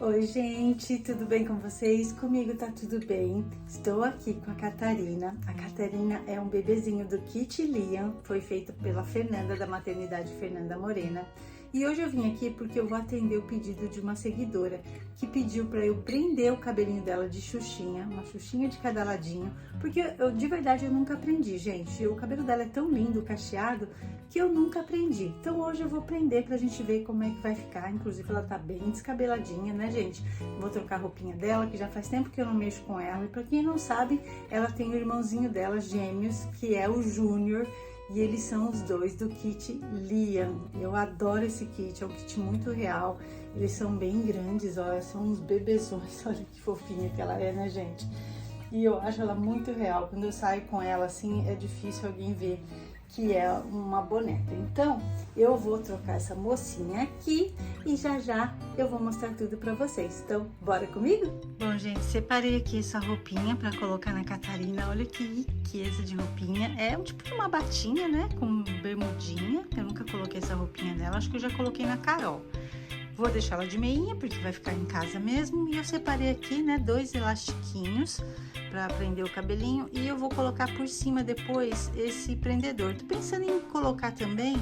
Oi, gente, tudo bem com vocês? Comigo tá tudo bem. Estou aqui com a Catarina. A Catarina é um bebezinho do Kit Liam, foi feito pela Fernanda, da maternidade Fernanda Morena. E hoje eu vim aqui porque eu vou atender o pedido de uma seguidora que pediu para eu prender o cabelinho dela de xuxinha, uma xuxinha de cada ladinho, porque de verdade eu nunca aprendi, gente. O cabelo dela é tão lindo, cacheado, que eu nunca aprendi. Então hoje eu vou prender pra gente ver como é que vai ficar. Inclusive ela tá bem descabeladinha, né, gente? Vou trocar a roupinha dela, que já faz tempo que eu não mexo com ela. E pra quem não sabe, ela tem o irmãozinho dela, gêmeos, que é o Júnior. E eles são os dois do kit Liam. Eu adoro esse kit, é um kit muito real. Eles são bem grandes, olha, são uns bebezões. Olha que fofinha que ela é, né, gente? E eu acho ela muito real. Quando eu saio com ela, assim, é difícil alguém ver que é uma boneca. Então, eu vou trocar essa mocinha aqui e já eu vou mostrar tudo pra vocês. Então, bora comigo? Bom, gente, separei aqui essa roupinha pra colocar na Catarina. Olha que riqueza de roupinha. É um tipo de uma batinha, né, com bermudinha. Eu nunca coloquei essa roupinha dela, acho que eu já coloquei na Carol. Vou deixar ela de meinha, porque vai ficar em casa mesmo. E eu separei aqui, né, 2 elastiquinhos para prender o cabelinho. E eu vou colocar por cima depois esse prendedor. Tô pensando em colocar também,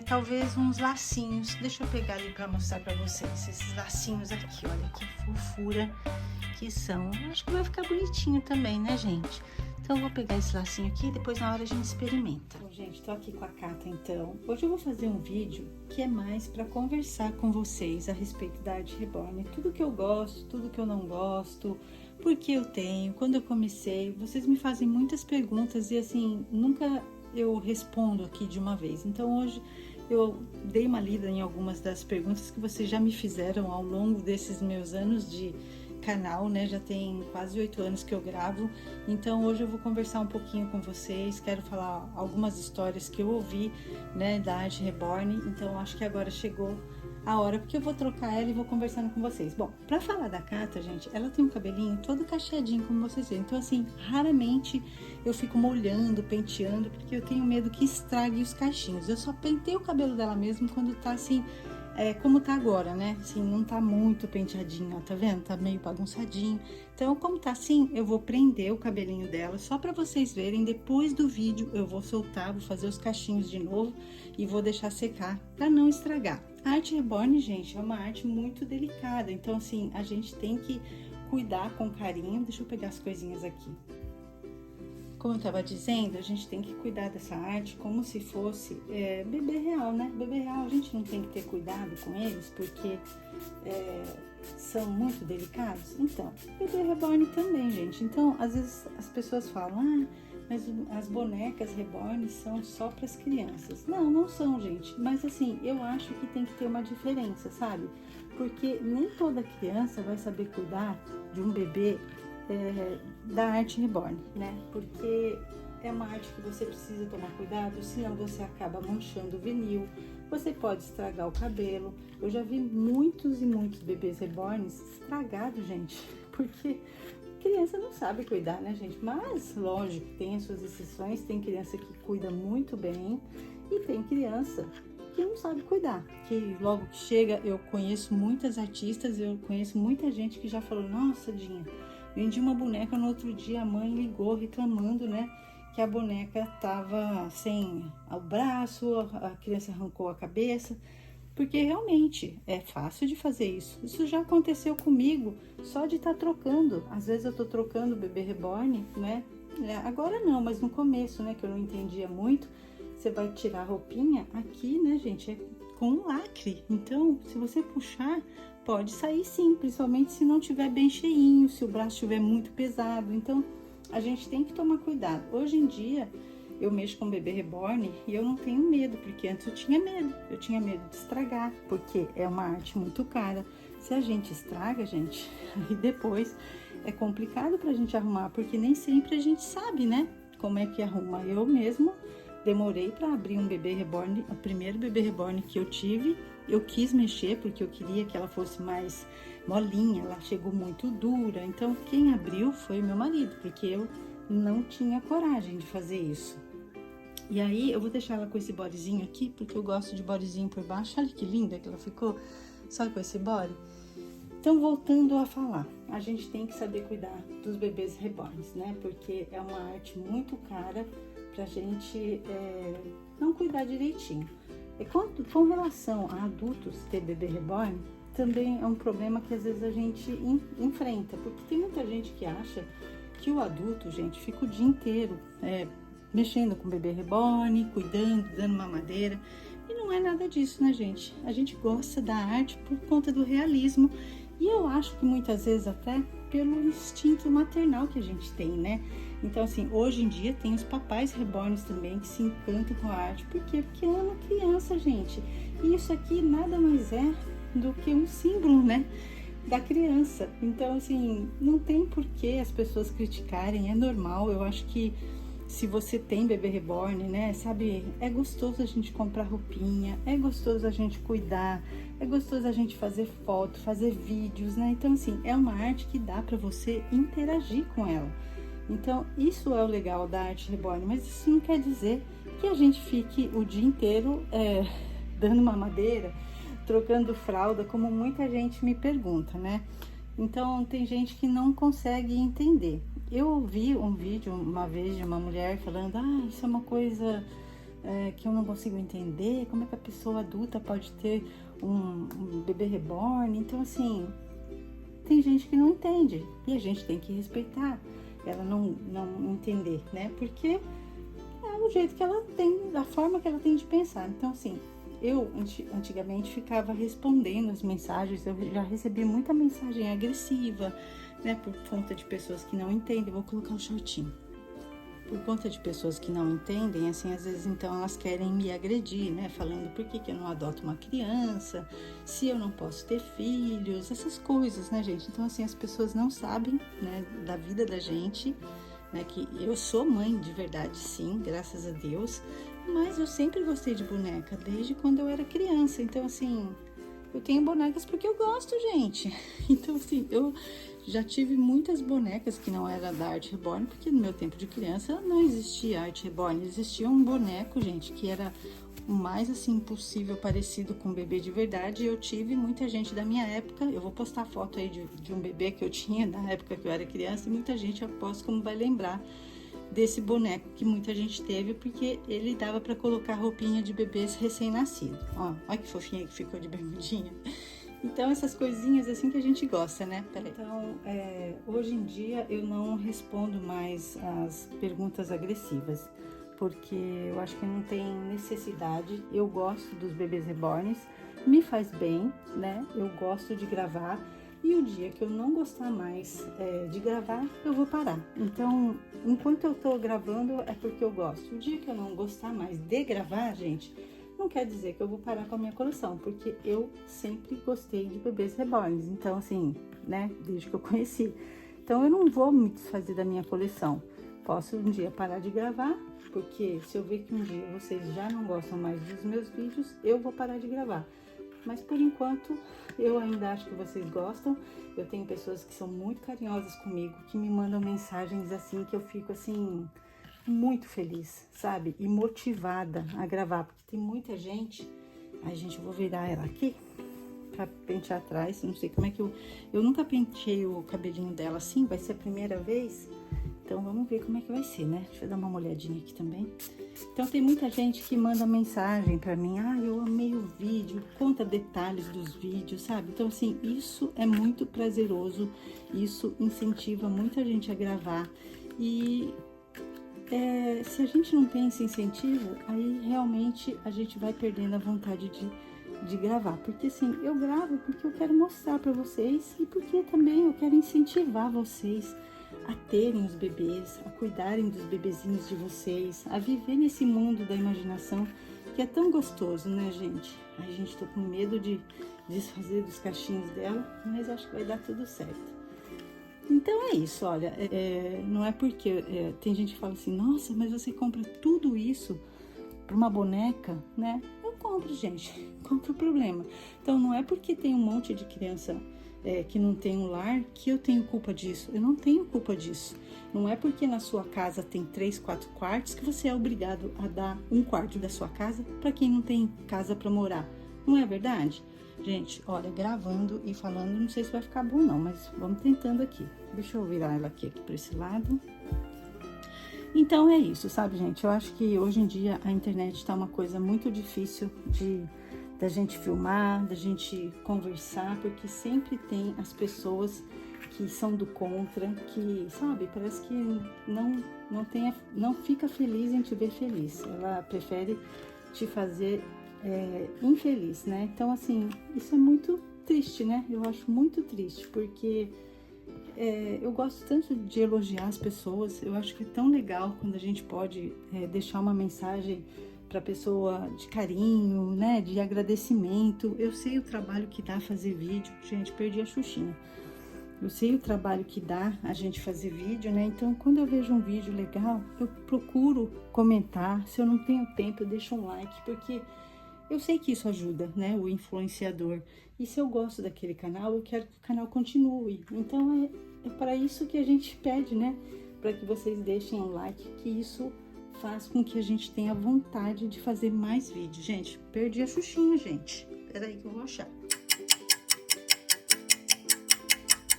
talvez uns lacinhos. Deixa eu pegar ali para mostrar para vocês. Esses lacinhos aqui, olha que fofura que são. Acho que vai ficar bonitinho também, né, gente? Então, eu vou pegar esse lacinho aqui e depois na hora a gente experimenta. Bom, gente, tô aqui com a Cata, então. Hoje eu vou fazer um vídeo que é mais para conversar com vocês a respeito da Arte Reborn. Tudo que eu gosto, tudo que eu não gosto, por que eu tenho, quando eu comecei. Vocês me fazem muitas perguntas e, assim, nunca eu respondo aqui de uma vez. Então, hoje eu dei uma lida em algumas das perguntas que vocês já me fizeram ao longo desses meus anos de canal, né? Já tem quase 8 anos que eu gravo, então hoje eu vou conversar um pouquinho com vocês, quero falar algumas histórias que eu ouvi, né, da Arte Reborn. Então acho que agora chegou a hora, porque eu vou trocar ela e vou conversando com vocês. Bom, pra falar da Cata, gente, ela tem um cabelinho todo cacheadinho, como vocês veem, então assim, raramente eu fico molhando, penteando, porque eu tenho medo que estrague os cachinhos. Eu só penteio o cabelo dela mesmo quando tá assim, como tá agora, né? Assim, não tá muito penteadinho, ó, tá vendo? Tá meio bagunçadinho. Então, como tá assim, eu vou prender o cabelinho dela só pra vocês verem. Depois do vídeo, eu vou soltar, vou fazer os cachinhos de novo e vou deixar secar pra não estragar. A Arte Reborn, gente, é uma arte muito delicada. Então, assim, a gente tem que cuidar com carinho. Deixa eu pegar as coisinhas aqui. Como eu estava dizendo, a gente tem que cuidar dessa arte como se fosse bebê real, né? Bebê real, a gente não tem que ter cuidado com eles, porque são muito delicados. Então, bebê reborn também, gente. Então, às vezes as pessoas falam, mas as bonecas reborn são só para as crianças. Não, não são, gente. Mas assim, eu acho que tem que ter uma diferença, sabe? Porque nem toda criança vai saber cuidar de um bebê da Arte Reborn, né? Porque é uma arte que você precisa tomar cuidado, senão você acaba manchando o vinil, você pode estragar o cabelo. Eu já vi muitos e muitos bebês reborns estragados, gente, porque criança não sabe cuidar, né, gente? Mas, lógico, tem as suas exceções, tem criança que cuida muito bem e tem criança que não sabe cuidar, que logo que chega, eu conheço muitas artistas, eu conheço muita gente que já falou, nossa, Dinha, vendi uma boneca, no outro dia a mãe ligou reclamando, né, que a boneca tava sem o braço, a criança arrancou a cabeça, porque realmente é fácil de fazer isso. Isso já aconteceu comigo, só de estar trocando. Às vezes eu tô trocando o bebê reborn, né, agora não, mas no começo, né, que eu não entendia muito, você vai tirar a roupinha aqui, né, gente, é com um lacre, então se você puxar, pode sair sim, principalmente se não tiver bem cheinho, se o braço estiver muito pesado. Então, a gente tem que tomar cuidado. Hoje em dia, eu mexo com bebê reborn e eu não tenho medo, porque antes eu tinha medo. Eu tinha medo de estragar, porque é uma arte muito cara. Se a gente estraga, gente, aí depois é complicado pra gente arrumar, porque nem sempre a gente sabe, né, como é que arruma. Eu mesma demorei para abrir um bebê reborn, o primeiro bebê reborn que eu tive. Eu quis mexer porque eu queria que ela fosse mais molinha, ela chegou muito dura. Então, quem abriu foi o meu marido, porque eu não tinha coragem de fazer isso. E aí, eu vou deixar ela com esse bodezinho aqui, porque eu gosto de bodezinho por baixo. Olha que linda que ela ficou, só com esse bode. Então, voltando a falar, a gente tem que saber cuidar dos bebês reborns, né? Porque é uma arte muito cara pra gente não cuidar direitinho. E com relação a adultos ter bebê reborn, também é um problema que às vezes a gente enfrenta, porque tem muita gente que acha que o adulto, gente, fica o dia inteiro mexendo com o bebê reborn, cuidando, dando mamadeira. E não é nada disso, né, gente? A gente gosta da arte por conta do realismo. E eu acho que muitas vezes até pelo instinto maternal que a gente tem, né? Então, assim, hoje em dia tem os papais reborns também que se encantam com a arte. Por quê? Porque ama criança, gente. E isso aqui nada mais é do que um símbolo, né? Da criança. Então, assim, não tem por que as pessoas criticarem, é normal. Eu acho que se você tem bebê reborn, né, sabe, é gostoso a gente comprar roupinha, é gostoso a gente cuidar, é gostoso a gente fazer foto, fazer vídeos, né? Então, assim, é uma arte que dá pra você interagir com ela. Então, isso é o legal da arte reborn, mas isso não quer dizer que a gente fique o dia inteiro dando mamadeira, trocando fralda, como muita gente me pergunta, né? Então, tem gente que não consegue entender. Eu ouvi um vídeo uma vez de uma mulher falando, isso é uma coisa que eu não consigo entender, como é que a pessoa adulta pode ter um bebê reborn? Então, assim, tem gente que não entende e a gente tem que respeitar ela não entender, né? Porque é o jeito que ela tem, a forma que ela tem de pensar. Então, assim, eu antigamente ficava respondendo as mensagens, eu já recebi muita mensagem agressiva, né, por conta de pessoas que não entendem. Vou colocar um shortinho. Por conta de pessoas que não entendem, assim, às vezes então elas querem me agredir, né, falando por que eu não adoto uma criança, se eu não posso ter filhos, essas coisas, né, gente? Então, assim, as pessoas não sabem, né, da vida da gente, né, que eu sou mãe de verdade, sim, graças a Deus, mas eu sempre gostei de boneca, desde quando eu era criança. Então, assim, eu tenho bonecas porque eu gosto, gente. Então, assim, eu já tive muitas bonecas que não era da Arte Reborn, porque no meu tempo de criança não existia Arte Reborn. Existia um boneco, gente, que era o mais, assim, possível parecido com um bebê de verdade. Eu tive muita gente da minha época, eu vou postar foto aí de um bebê que eu tinha na época que eu era criança, e muita gente, aposto, como vai lembrar desse boneco que muita gente teve, porque ele dava para colocar roupinha de bebês recém-nascidos. Ó, olha que fofinha que ficou de bermudinha. Então, essas coisinhas assim que a gente gosta, né? Então, hoje em dia eu não respondo mais as perguntas agressivas, porque eu acho que não tem necessidade. Eu gosto dos bebês reborns, me faz bem, né? Eu gosto de gravar. E o dia que eu não gostar mais de gravar, eu vou parar. Então, enquanto eu tô gravando, é porque eu gosto. O dia que eu não gostar mais de gravar, gente, não quer dizer que eu vou parar com a minha coleção, porque eu sempre gostei de bebês reborns. Então, assim, né, desde que eu conheci. Então, eu não vou me desfazer da minha coleção. Posso um dia parar de gravar, porque se eu ver que um dia vocês já não gostam mais dos meus vídeos, eu vou parar de gravar. Mas por enquanto, eu ainda acho que vocês gostam. Eu tenho pessoas que são muito carinhosas comigo, que me mandam mensagens assim, que eu fico assim, muito feliz, sabe? E motivada a gravar, porque tem muita gente. Ai, gente, eu vou virar ela aqui pra pentear atrás. Não sei como é que eu nunca pentei o cabelinho dela assim, vai ser a primeira vez. Então, vamos ver como é que vai ser, né? Deixa eu dar uma olhadinha aqui também. Então, tem muita gente que manda mensagem pra mim. Eu amei o vídeo, conta detalhes dos vídeos, sabe? Então, assim, isso é muito prazeroso. Isso incentiva muita gente a gravar. E se a gente não tem esse incentivo, aí realmente a gente vai perdendo a vontade de gravar. Porque, assim, eu gravo porque eu quero mostrar pra vocês e porque também eu quero incentivar vocês a terem os bebês, a cuidarem dos bebezinhos de vocês, a viver nesse mundo da imaginação que é tão gostoso, né, gente? Ai, gente, tô com medo de desfazer dos cachinhos dela, mas acho que vai dar tudo certo. Então é isso, olha, não é porque tem gente que fala assim, nossa, mas você compra tudo isso para uma boneca, né? Eu compro, gente, compro o problema. Então não é porque tem um monte de criança que não tem um lar, que eu tenho culpa disso. Eu não tenho culpa disso. Não é porque na sua casa tem 3, 4 quartos que você é obrigado a dar um quarto da sua casa para quem não tem casa para morar. Não é verdade? Gente, olha, gravando e falando, não sei se vai ficar bom não, mas vamos tentando aqui. Deixa eu virar ela aqui para esse lado. Então é isso, sabe, gente? Eu acho que hoje em dia a internet tá uma coisa muito difícil da gente filmar, da gente conversar, porque sempre tem as pessoas que são do contra, que, sabe, parece que não fica feliz em te ver feliz. Ela prefere te fazer infeliz, né? Então, assim, isso é muito triste, né? Eu acho muito triste, porque eu gosto tanto de elogiar as pessoas. Eu acho que é tão legal quando a gente pode deixar uma mensagem para a pessoa de carinho, né? De agradecimento. Eu sei o trabalho que dá fazer vídeo. Gente, perdi a Xuxinha. Eu sei o trabalho que dá a gente fazer vídeo, né? Então, quando eu vejo um vídeo legal, eu procuro comentar. Se eu não tenho tempo, eu deixo um like, porque eu sei que isso ajuda, né? O influenciador. E se eu gosto daquele canal, eu quero que o canal continue. Então, é para isso que a gente pede, né? Para que vocês deixem um like, que isso faz com que a gente tenha vontade de fazer mais vídeos. Gente, perdi a Xuxinha, gente. Peraí que eu vou achar.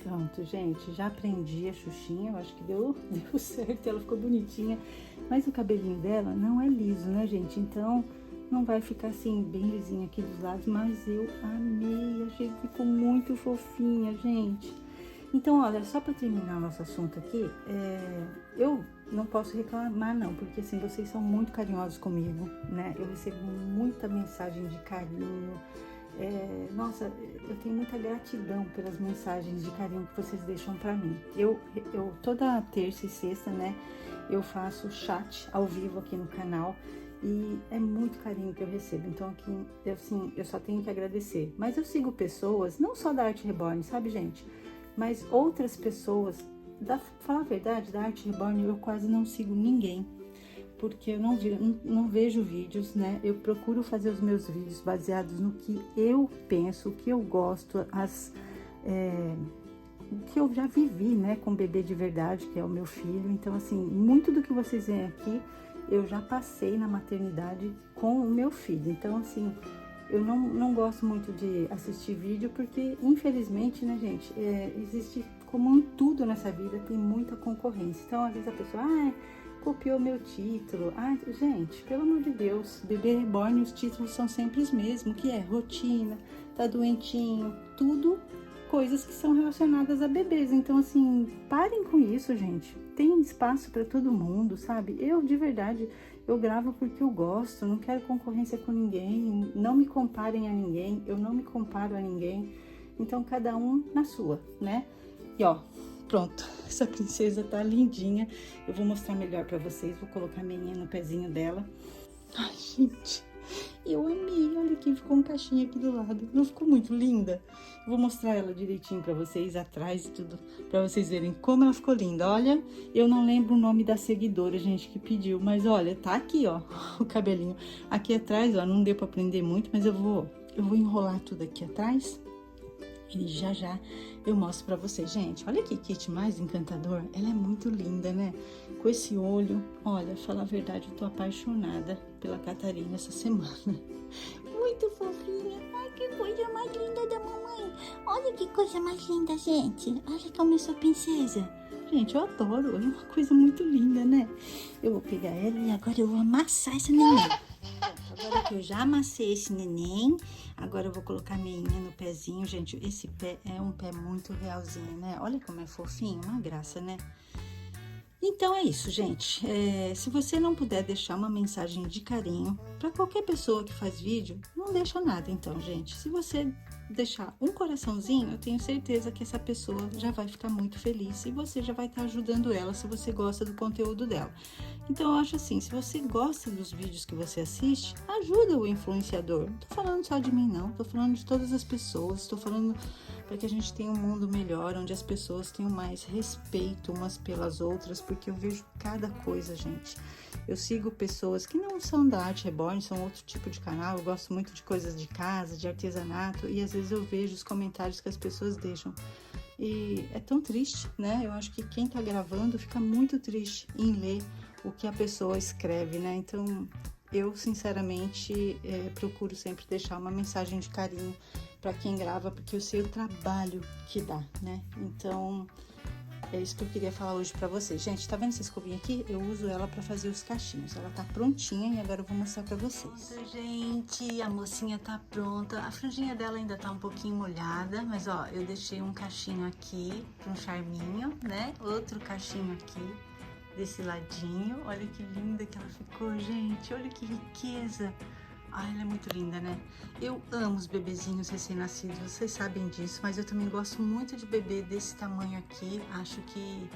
Pronto, gente, já aprendi a Xuxinha, eu acho que deu certo, ela ficou bonitinha. Mas o cabelinho dela não é liso, né, gente? Então, não vai ficar assim, bem lisinho aqui dos lados, mas eu amei, achei que ficou muito fofinha, gente. Então, olha, só para terminar o nosso assunto aqui, eu não posso reclamar não, porque assim, vocês são muito carinhosos comigo, né? Eu recebo muita mensagem de carinho. Nossa, eu tenho muita gratidão pelas mensagens de carinho que vocês deixam para mim. Eu toda terça e sexta, né, eu faço chat ao vivo aqui no canal e é muito carinho que eu recebo. Então aqui, assim, eu só tenho que agradecer. Mas eu sigo pessoas, não só da Arte Reborn, sabe, gente? Mas outras pessoas, falar a verdade, da Arte Reborn eu quase não sigo ninguém. Porque eu não vejo vídeos, né? Eu procuro fazer os meus vídeos baseados no que eu penso, o que eu gosto, o que eu já vivi, né? Com o bebê de verdade, que é o meu filho. Então, assim, muito do que vocês veem aqui, eu já passei na maternidade com o meu filho. Então, assim, eu não gosto muito de assistir vídeo, porque, infelizmente, né, gente? Existe, como em tudo nessa vida, tem muita concorrência. Então, às vezes a pessoa, copiou meu título. Gente, pelo amor de Deus, bebê reborn, os títulos são sempre os mesmos, que é rotina, tá doentinho, tudo coisas que são relacionadas a bebês. Então, assim, parem com isso, gente. Tem espaço para todo mundo, sabe? Eu, de verdade, eu gravo porque eu gosto, não quero concorrência com ninguém, não me comparem a ninguém, eu não me comparo a ninguém. Então, cada um na sua, né? E ó, pronto, essa princesa tá lindinha. Eu vou mostrar melhor pra vocês. Vou colocar a meinha no pezinho dela. Ai, gente, eu amei. Olha aqui, ficou um caixinho aqui do lado. Não ficou muito linda? Eu vou mostrar ela direitinho pra vocês, atrás e tudo, pra vocês verem como ela ficou linda. Olha, eu não lembro o nome da seguidora, gente, que pediu. Mas olha, tá aqui, ó, o cabelinho. Aqui atrás, ó, não deu pra prender muito, mas eu vou enrolar tudo aqui atrás. E já eu mostro pra vocês, gente. Olha que kit mais encantador. Ela é muito linda, né? Com esse olho. Olha, falar a verdade, eu tô apaixonada pela Catarina essa semana. Muito fofinha. Ai, que coisa mais linda da mamãe. Olha que coisa mais linda, gente. Olha como eu sou princesa. Gente, eu adoro. É uma coisa muito linda, né? Eu vou pegar ela e agora eu vou amassar essa neném. Agora que eu já amassei esse neném, agora eu vou colocar a meinha no pezinho. Gente, esse pé é um pé muito realzinho, né? Olha como é fofinho, uma graça, né? Então é isso, gente. Se você não puder deixar uma mensagem de carinho para qualquer pessoa que faz vídeo, não deixa nada então, gente. Se você deixar um coraçãozinho, eu tenho certeza que essa pessoa já vai ficar muito feliz e você já vai estar ajudando ela se você gosta do conteúdo dela. Então eu acho assim, se você gosta dos vídeos que você assiste, ajuda o influenciador. Não tô falando só de mim não, tô falando de todas as pessoas, tô falando para que a gente tenha um mundo melhor, onde as pessoas tenham mais respeito umas pelas outras, porque eu vejo cada coisa, gente. Eu sigo pessoas que não são da Arte Reborn, são outro tipo de canal, eu gosto muito de coisas de casa, de artesanato, e às vezes eu vejo os comentários que as pessoas deixam. E é tão triste, né? Eu acho que quem tá gravando fica muito triste em ler o que a pessoa escreve, né? Então, eu, sinceramente, procuro sempre deixar uma mensagem de carinho para quem grava, porque eu sei o trabalho que dá, né? Então, é isso que eu queria falar hoje pra vocês. Gente, tá vendo essa escovinha aqui? Eu uso ela pra fazer os cachinhos. Ela tá prontinha e agora eu vou mostrar pra vocês. Pronto, gente, a mocinha tá pronta. A franjinha dela ainda tá um pouquinho molhada, mas ó, eu deixei um cachinho aqui pra um charminho, né? Outro cachinho aqui desse ladinho. Olha que linda que ela ficou, gente. Olha que riqueza. Ai, ela é muito linda, né? Eu amo os bebezinhos recém-nascidos, vocês sabem disso, mas eu também gosto muito de bebê desse tamanho aqui. Acho que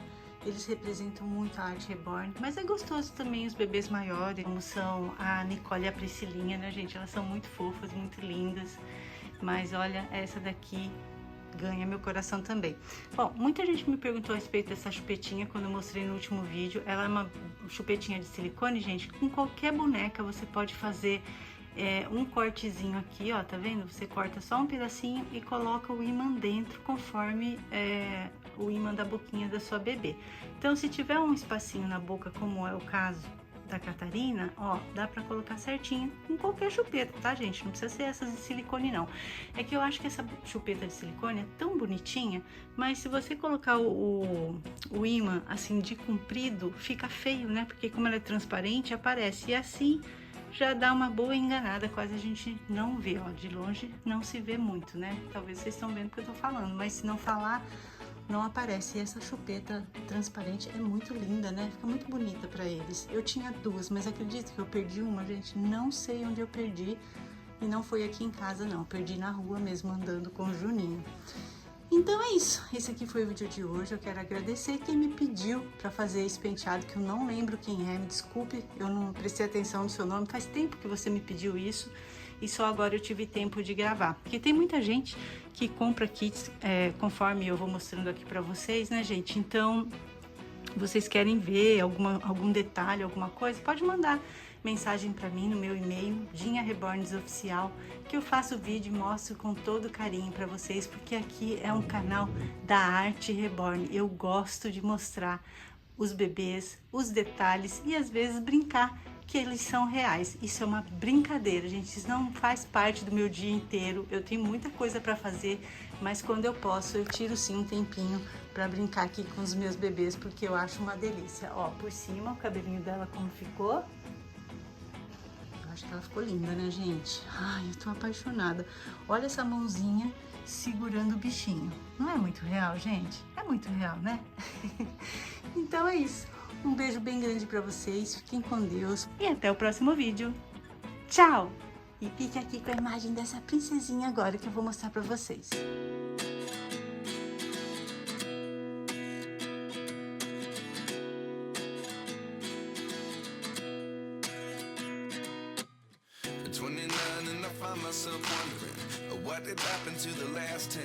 eles representam muito a arte reborn, mas é gostoso também os bebês maiores, como são a Nicole e a Priscilinha, né, gente? Elas são muito fofas, muito lindas, mas olha, essa daqui ganha meu coração também. Bom, muita gente me perguntou a respeito dessa chupetinha quando eu mostrei no último vídeo. Ela é uma chupetinha de silicone, gente. Com qualquer boneca você pode fazer um cortezinho aqui, ó, tá vendo? Você corta só um pedacinho e coloca o ímã dentro conforme o ímã da boquinha da sua bebê. Então, se tiver um espacinho na boca, como é o caso da Catarina, ó, dá pra colocar certinho com qualquer chupeta, tá, gente? Não precisa ser essas de silicone, não. É que eu acho que essa chupeta de silicone é tão bonitinha, mas se você colocar o ímã, assim, de comprido, fica feio, né? Porque como ela é transparente, aparece. E assim já dá uma boa enganada, quase a gente não vê, ó, de longe não se vê muito, né? Talvez vocês estão vendo o que eu tô falando, mas se não falar, não aparece. E essa chupeta transparente é muito linda, né? Fica muito bonita pra eles. Eu tinha duas, mas acredito que eu perdi uma, gente. Não sei onde eu perdi e não foi aqui em casa, não. Perdi na rua mesmo, andando com o Juninho. Então é isso, esse aqui foi o vídeo de hoje. Eu quero agradecer quem me pediu para fazer esse penteado, que eu não lembro quem é, me desculpe, eu não prestei atenção no seu nome, faz tempo que você me pediu isso e só agora eu tive tempo de gravar. Porque tem muita gente que compra kits, conforme eu vou mostrando aqui para vocês, né, gente? Então, vocês querem ver algum detalhe, alguma coisa, pode mandar mensagem para mim no meu e-mail, Dinha Reborns Oficial, que eu faço vídeo e mostro com todo carinho para vocês, porque aqui é um canal da arte reborn. Eu gosto de mostrar os bebês, os detalhes e às vezes brincar que eles são reais. Isso é uma brincadeira, gente, isso não faz parte do meu dia inteiro. Eu tenho muita coisa para fazer, mas quando eu posso, eu tiro sim um tempinho para brincar aqui com os meus bebês, porque eu acho uma delícia. Ó, por cima o cabelinho dela como ficou. Acho que ela ficou linda, né, gente? Ai, eu tô apaixonada. Olha essa mãozinha segurando o bichinho. Não é muito real, gente? É muito real, né? Então é isso. Um beijo bem grande pra vocês. Fiquem com Deus. E até o próximo vídeo. Tchau! E fique aqui com a imagem dessa princesinha agora que eu vou mostrar pra vocês. At 29 and I find myself wondering what did happen to the last 10.